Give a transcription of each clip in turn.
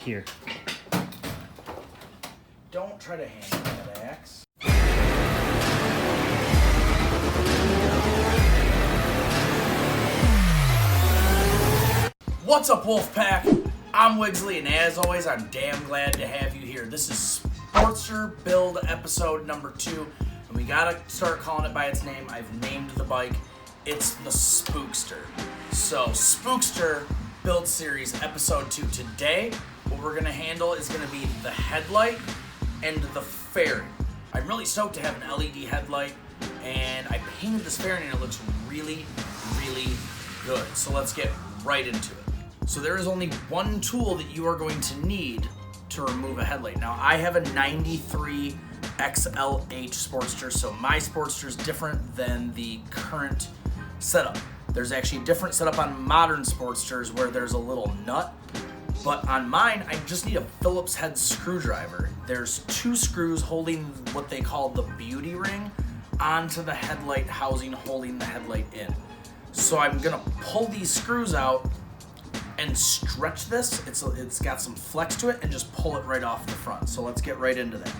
Here. Don't try to handle that axe. What's up, Wolfpack? I'm WIGSLY, and as always, I'm damn glad to have you here. This is Sportster build episode number 2, and we gotta start calling it by its name. I've named the bike. It's the Spookster. So, Spookster build series episode 2. Today, what we're gonna handle is gonna be the headlight and the fairing. I'm really stoked to have an LED headlight, and I painted this fairing and it looks really, really good. So let's get right into it. So there is only one tool that you are going to need to remove a headlight. Now I have a 93 XLH Sportster, so my Sportster is different than the current setup. There's actually a different setup on modern Sportsters where there's a little nut, but on mine, I just need a Phillips head screwdriver. There's 2 screws holding what they call the beauty ring onto the headlight housing, holding the headlight in. So I'm gonna pull these screws out and stretch this. It's got some flex to it, and just pull it right off the front. So let's get right into that.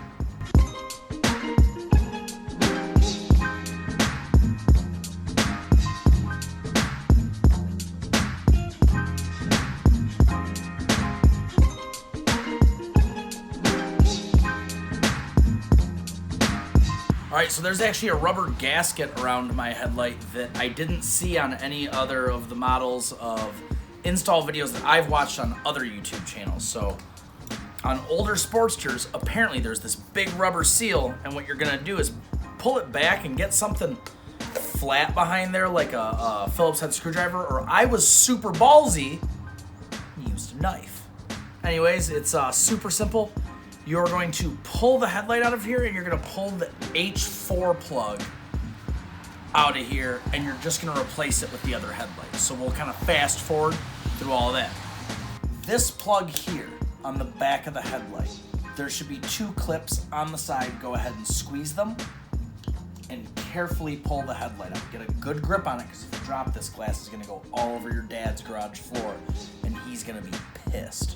Alright, so there's actually a rubber gasket around my headlight that I didn't see on any other of the models of install videos that I've watched on other YouTube channels. So on older Sportsters, apparently there's this big rubber seal, and what you're gonna do is pull it back and get something flat behind there like a Phillips head screwdriver, or I was super ballsy, used a knife. Anyways, it's super simple. You're going to pull the headlight out of here, and you're gonna pull the H4 plug out of here, and you're just gonna replace it with the other headlight. So we'll kind of fast forward through all of that. This plug here on the back of the headlight, there should be 2 clips on the side. Go ahead and squeeze them and carefully pull the headlight out. Get a good grip on it, because if you drop this, glass is gonna go all over your dad's garage floor, and he's gonna be pissed.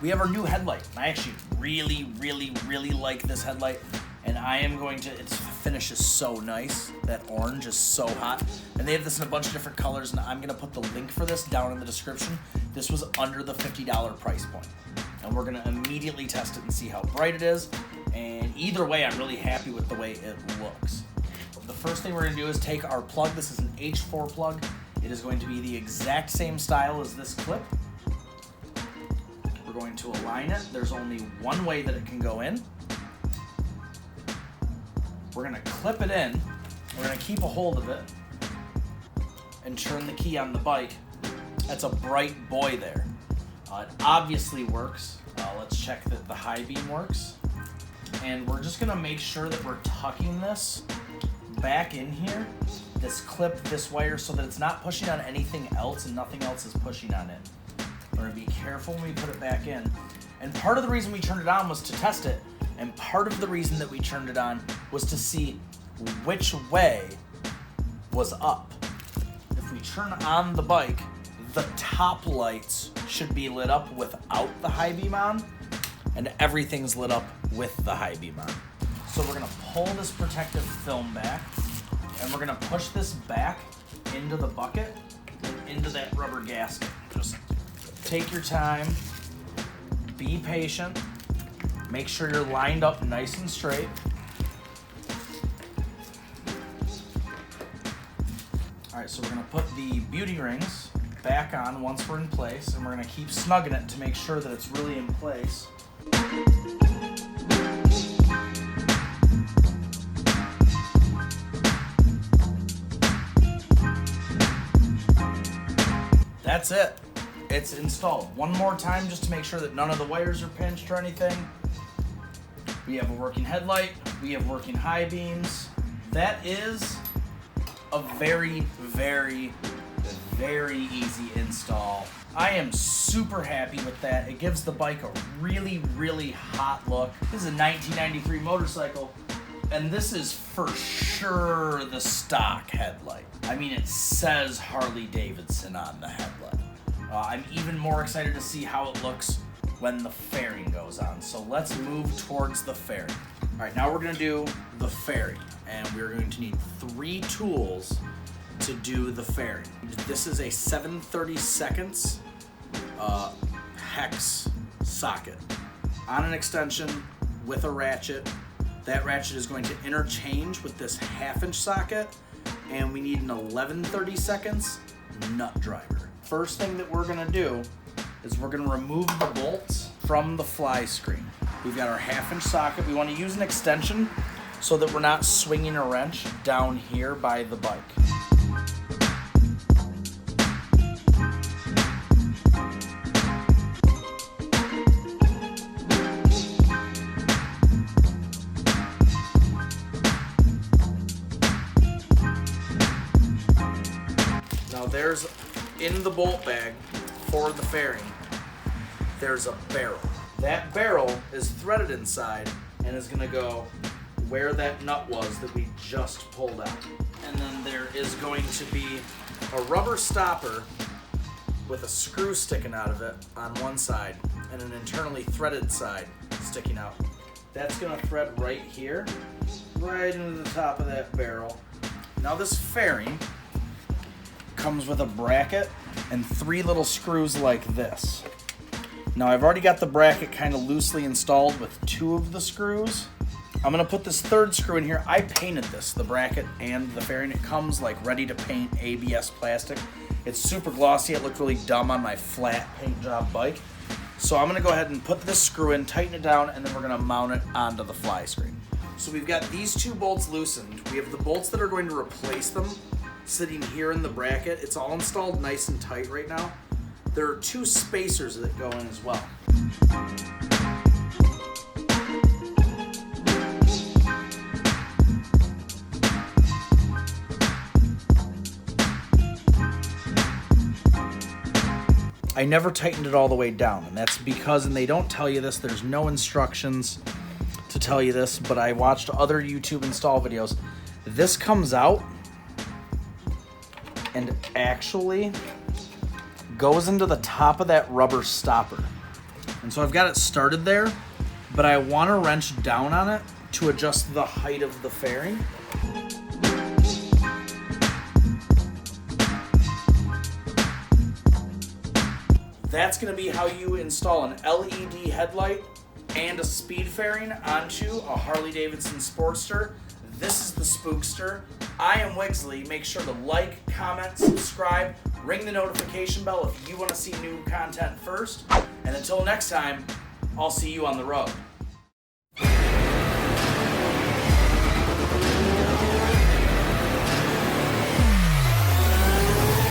We have our new headlight. I actually really, really, really like this headlight, and I am going to, its finish is so nice. That orange is so hot. And they have this in a bunch of different colors, and I'm gonna put the link for this down in the description. This was under the $50 price point. And we're gonna immediately test it and see how bright it is. And either way, I'm really happy with the way it looks. The first thing we're gonna do is take our plug. This is an H4 plug. It is going to be the exact same style as this clip. We're going to align it. There's only one way that it can go in. We're gonna clip it in. We're gonna keep a hold of it and turn the key on the bike. That's a bright boy there. It obviously works. Let's check that the high beam works. And we're just gonna make sure that we're tucking this back in here, this clip, this wire, so that it's not pushing on anything else and nothing else is pushing on it. We're gonna be careful when we put it back in. And part of the reason we turned it on was to test it. And part of the reason that we turned it on was to see which way was up. If we turn on the bike, the top lights should be lit up without the high beam on, and everything's lit up with the high beam on. So we're gonna pull this protective film back, and we're gonna push this back into the bucket and into that rubber gasket. Just take your time, be patient. Make sure you're lined up nice and straight. All right, so we're gonna put the beauty rings back on once we're in place, and we're gonna keep snugging it to make sure that it's really in place. That's it. It's installed. One more time just to make sure that none of the wires are pinched or anything. We have a working headlight. We have working high beams. That is a very, very, very easy install. I am super happy with that. It gives the bike a really, really hot look. This is a 1993 motorcycle, and this is for sure the stock headlight. I mean, it says Harley Davidson on the headlight. I'm even more excited to see how it looks when the fairing goes on. So let's move towards the fairing. All right, now we're gonna do the fairing, and we're going to need 3 tools to do the fairing. This is a 7/32 hex socket on an extension with a ratchet. That ratchet is going to interchange with this 1/2 inch socket, and we need an 11/32 nut driver. First thing that we're gonna do is we're gonna remove the bolts from the fly screen. We've got our 1/2 inch socket. We wanna use an extension so that we're not swinging a wrench down here by the bike. There's, in the bolt bag for the fairing, there's a barrel. That barrel is threaded inside and is gonna go where that nut was that we just pulled out. And then there is going to be a rubber stopper with a screw sticking out of it on one side and an internally threaded side sticking out. That's gonna thread right here, right into the top of that barrel. Now this fairing comes with a bracket and 3 little screws like this. Now I've already got the bracket kind of loosely installed with 2 of the screws. I'm gonna put this 3rd screw in here. I painted this, the bracket and the fairing. It comes like ready to paint ABS plastic. It's super glossy. It looked really dumb on my flat paint job bike. So I'm gonna go ahead and put this screw in, tighten it down, and then we're gonna mount it onto the fly screen. So we've got these 2 bolts loosened. We have the bolts that are going to replace them sitting here in the bracket. It's all installed nice and tight right now. There are 2 spacers that go in as well. I never tightened it all the way down, and that's because, and they don't tell you this, there's no instructions to tell you this, but I watched other YouTube install videos. This comes out and actually goes into the top of that rubber stopper. And so I've got it started there, but I want to wrench down on it to adjust the height of the fairing. That's going to be how you install an LED headlight and a speed fairing onto a Harley Davidson Sportster. This is the Spookster. I am WIGSLY. Make sure to like, comment, subscribe, ring the notification bell if you want to see new content first. And until next time, I'll see you on the road.